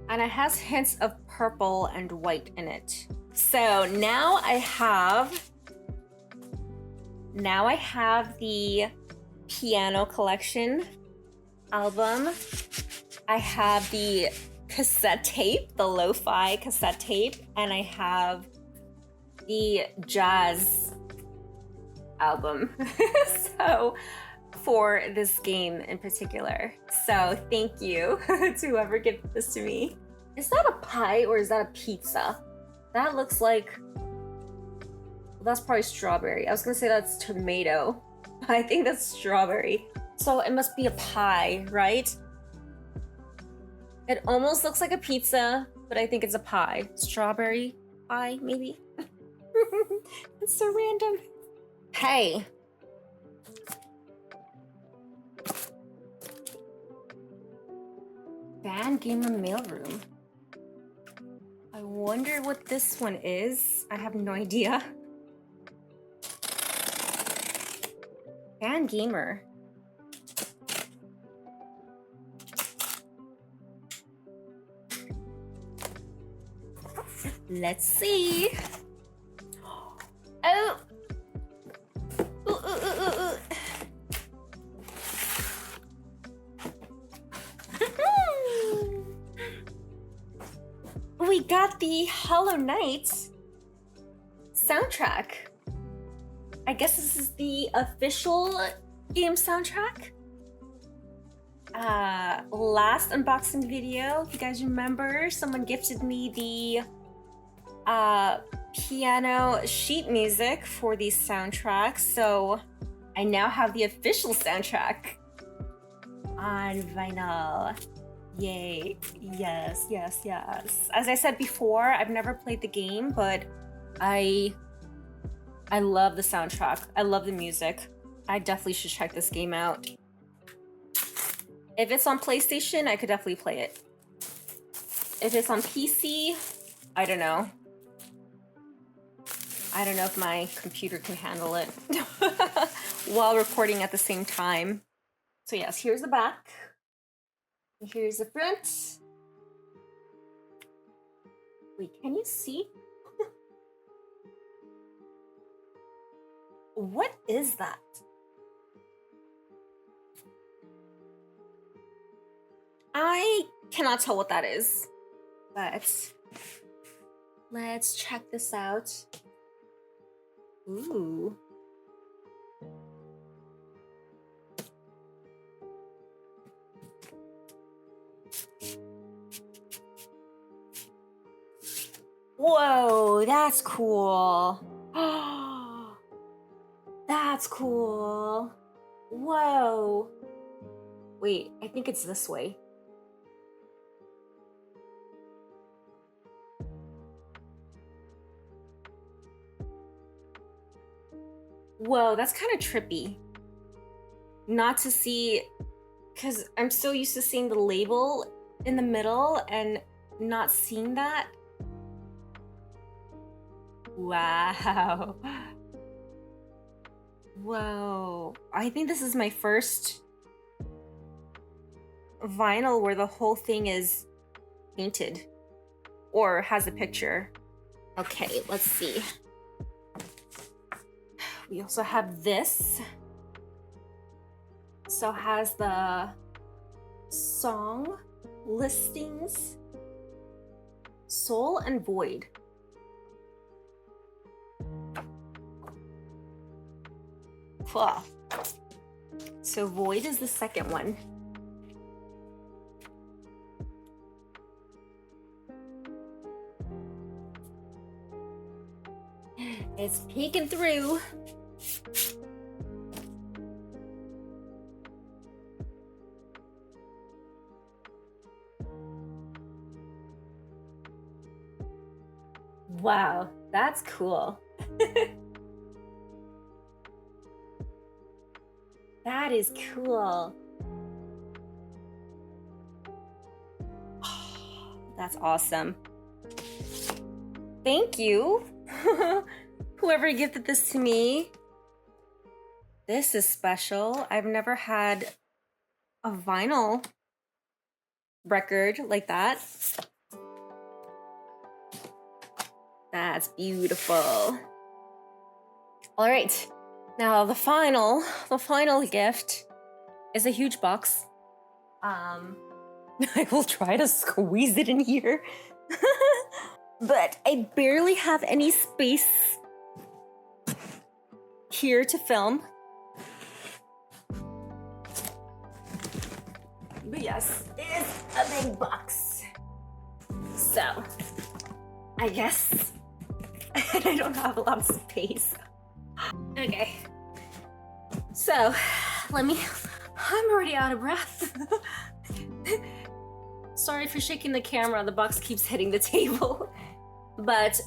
And it has hints of purple and white in it. So now I have the piano collection album. I have the cassette tape, the lo-fi cassette tape, and I have the jazz album. So for this game in particular. So thank you to whoever gave this to me. Is that a pie or is that a pizza? That looks like, well, that's probably strawberry. I was gonna say that's tomato. I think that's strawberry. So it must be a pie, right? It almost looks like a pizza, but I think it's a pie. Strawberry pie, maybe? It's so random. Hey. Fan Gamer mailroom. I wonder what this one is. I have no idea. Fan Gamer. Let's see. Oh. We got the Hollow Knight soundtrack. I guess this is the official game soundtrack. Last unboxing video, if you guys remember, someone gifted me the piano sheet music for these soundtracks, so I now have the official soundtrack on vinyl. Yay. Yes, yes, yes. As I said before, I've never played the game, but I love the soundtrack. I love the music. I definitely should check this game out. If it's on PlayStation, I could definitely play it. If it's on PC, I don't know. I don't know if my computer can handle it while recording at the same time. So yes, here's the back. Here's the front. Wait, can you see? What is that? I cannot tell what that is, but let's check this out. Ooh. Whoa, that's cool. That's cool. Whoa. Wait, I think it's this way. Whoa, that's kind of trippy. Not to see, because I'm so used to seeing the label in the middle and not seeing that. Wow. Whoa. I think this is my first vinyl where the whole thing is painted or has a picture. Okay, let's see. We also have this. So has the song listings, Soul and Void. Wow. So Void is the second one. It's peeking through. Wow, that's cool. That is cool. Oh, that's awesome. Thank you. Whoever gifted this to me. This is special. I've never had a vinyl record like that. That's beautiful. All right. Now the final gift is a huge box. I will try to squeeze it in here. But I barely have any space here to film. But yes, it's a big box. So, I guess I don't have a lot of space. Okay. So, I'm already out of breath. Sorry for shaking the camera, the box keeps hitting the table. But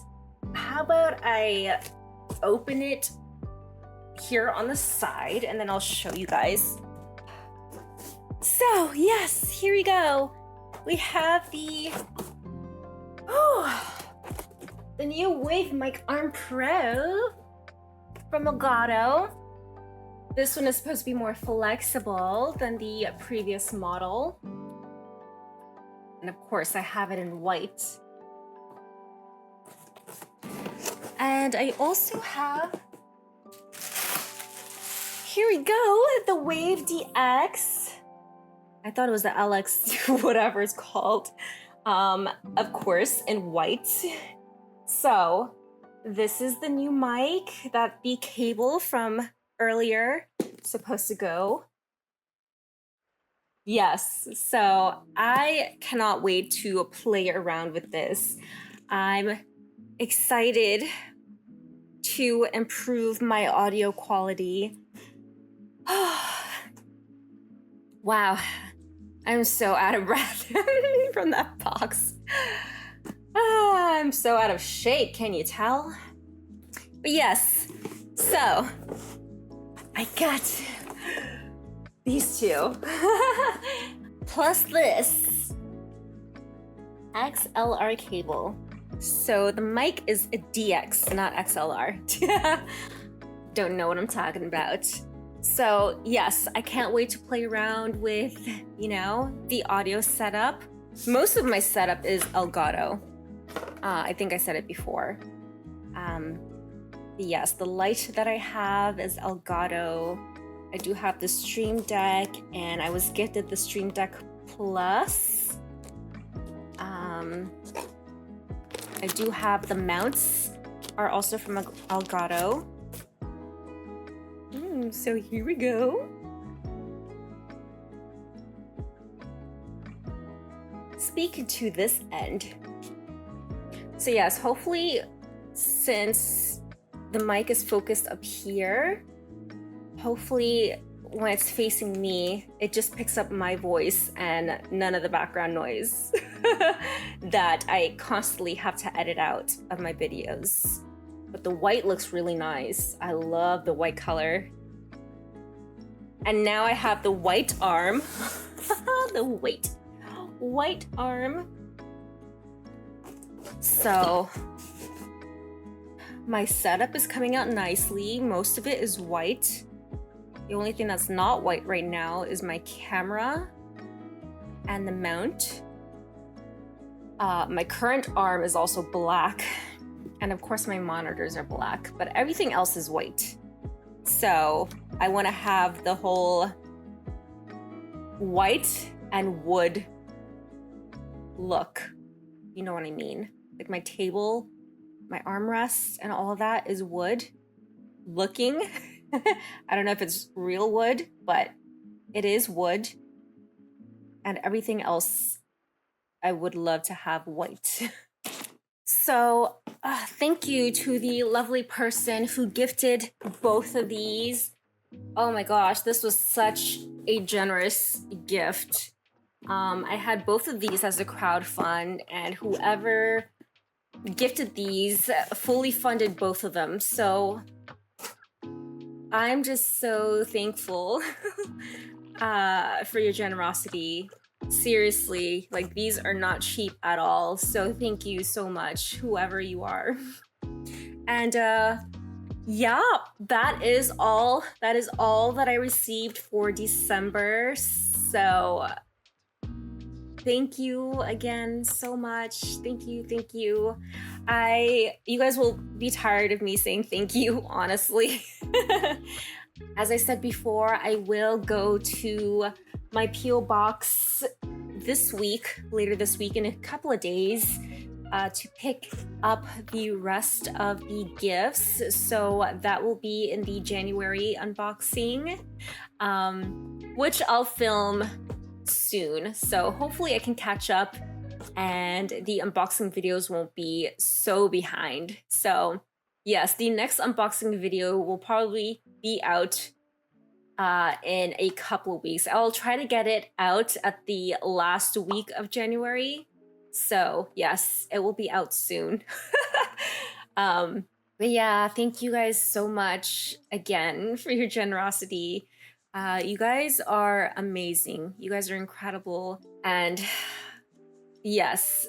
how about I open it here on the side and then I'll show you guys. So yes, here we go. We have the new Wave Mic Arm Pro from Elgato. This one is supposed to be more flexible than the previous model. And of course I have it in white. And I also have, here we go, the Wave DX. I thought it was the LX, whatever it's called. Of course, in white. So this is the new mic that the cable from earlier supposed to go. Yes, so I cannot wait to play around with this. I'm excited to improve my audio quality. Wow, I'm so out of breath from that box. I'm so out of shape, can you tell? But yes, so I got these two. Plus this XLR cable. So the mic is a DX, not XLR. Don't know what I'm talking about. So yes, I can't wait to play around with, you know, the audio setup. Most of my setup is Elgato. I think I said it before. Yes, the light that I have is Elgato. I do have the Stream Deck, and I was gifted the Stream Deck Plus. I do have the mounts are also from Elgato. So here we go. Speaking to this end. So yes, hopefully, since the mic is focused up here, hopefully when it's facing me, it just picks up my voice and none of the background noise that I constantly have to edit out of my videos. But the white looks really nice. I love the white color. And now I have the white arm. The white arm. So my setup is coming out nicely. Most of it is white. The only thing that's not white right now is my camera and the mount. My current arm is also black. And of course my monitors are black, but everything else is white. So I want to have the whole white and wood look. You know what I mean? Like my table, my armrest, and all of that is wood looking. I don't know if it's real wood, but it is wood. And everything else I would love to have white. So thank you to the lovely person who gifted both of these. Oh my gosh, this was such a generous gift. I had both of these as a crowdfund, and whoever gifted these fully funded both of them. So I'm just so thankful for your generosity. Seriously, like these are not cheap at all. So thank you so much, whoever you are. And yeah, that is all that I received for December. So thank you again so much. Thank you. You guys will be tired of me saying thank you, honestly. As I said before, I will go to my P.O. box later this week in a couple of days, to pick up the rest of the gifts. So that will be in the January unboxing, which I'll film soon. So hopefully I can catch up and the unboxing videos won't be so behind. So yes, the next unboxing video will probably be out in a couple of weeks. I'll try to get it out at the last week of January. So yes, it will be out soon. But yeah, thank you guys so much again for your generosity. You guys are amazing. You guys are incredible. And yes,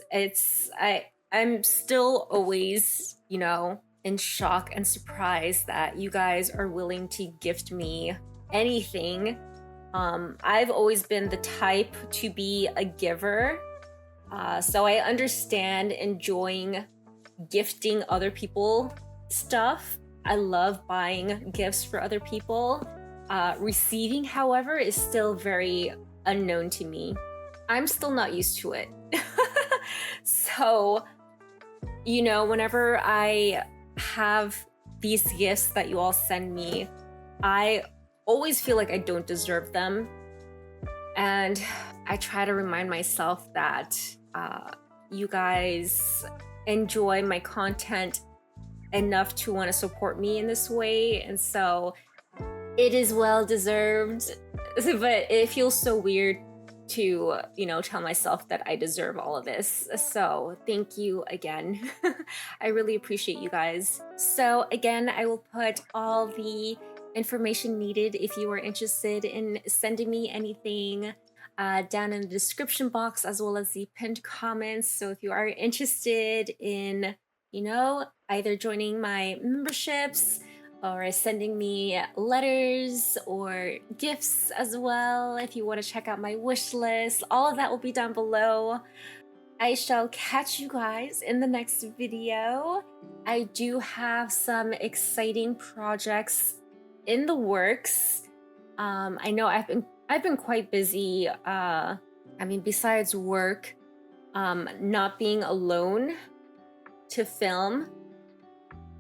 I'm still always, you know, in shock and surprised that you guys are willing to gift me anything. I've always been the type to be a giver. So I understand enjoying gifting other people stuff. I love buying gifts for other people. Receiving, however, is still very unknown to me. I'm still not used to it. So, you know, whenever I have these gifts that you all send me, I always feel like I don't deserve them. And I try to remind myself that you guys enjoy my content enough to want to support me in this way. And so it is well deserved, but it feels so weird to, you know, tell myself that I deserve all of this. So thank you again. I really appreciate you guys. So again, I will put all the information needed if you are interested in sending me anything down in the description box, as well as the pinned comments. So if you are interested in, you know, either joining my memberships or sending me letters or gifts as well, if you want to check out my wish list, all of that will be down below. I shall catch you guys in the next video. I do have some exciting projects in the works. I know I've been quite busy. I mean, besides work, not being alone to film,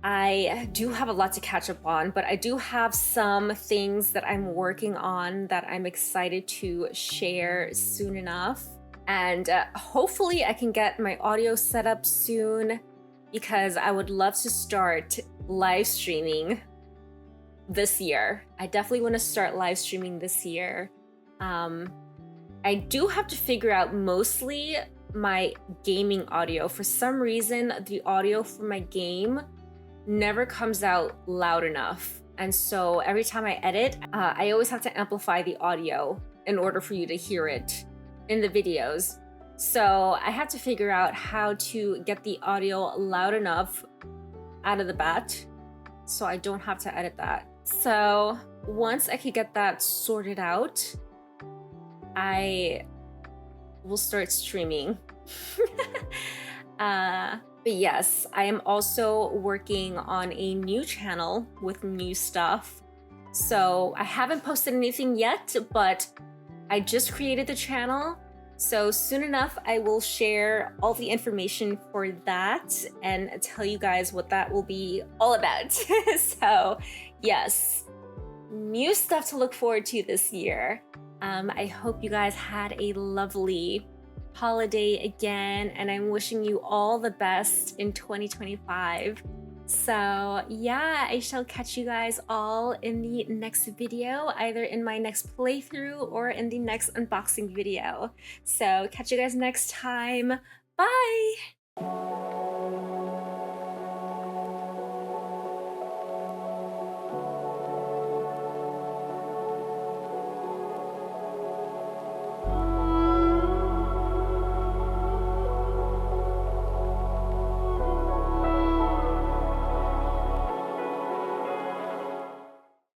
I do have a lot to catch up on, but I do have some things that I'm working on that I'm excited to share soon enough. And hopefully I can get my audio set up soon, because I would love to start live streaming this year. I definitely want to start live streaming this year. I do have to figure out mostly my gaming audio. For some reason, the audio for my game never comes out loud enough. And so every time I edit, I always have to amplify the audio in order for you to hear it in the videos. So I have to figure out how to get the audio loud enough out of the bat so I don't have to edit that. So once I could get that sorted out, I will start streaming. But yes, I am also working on a new channel with new stuff. So I haven't posted anything yet, but I just created the channel. So soon enough, I will share all the information for that and tell you guys what that will be all about. So yes, new stuff to look forward to this year. I hope you guys had a lovely holiday again, and I'm wishing you all the best in 2025. So yeah, I shall catch you guys all in the next video, either in my next playthrough or in the next unboxing video. So catch you guys next time. Bye!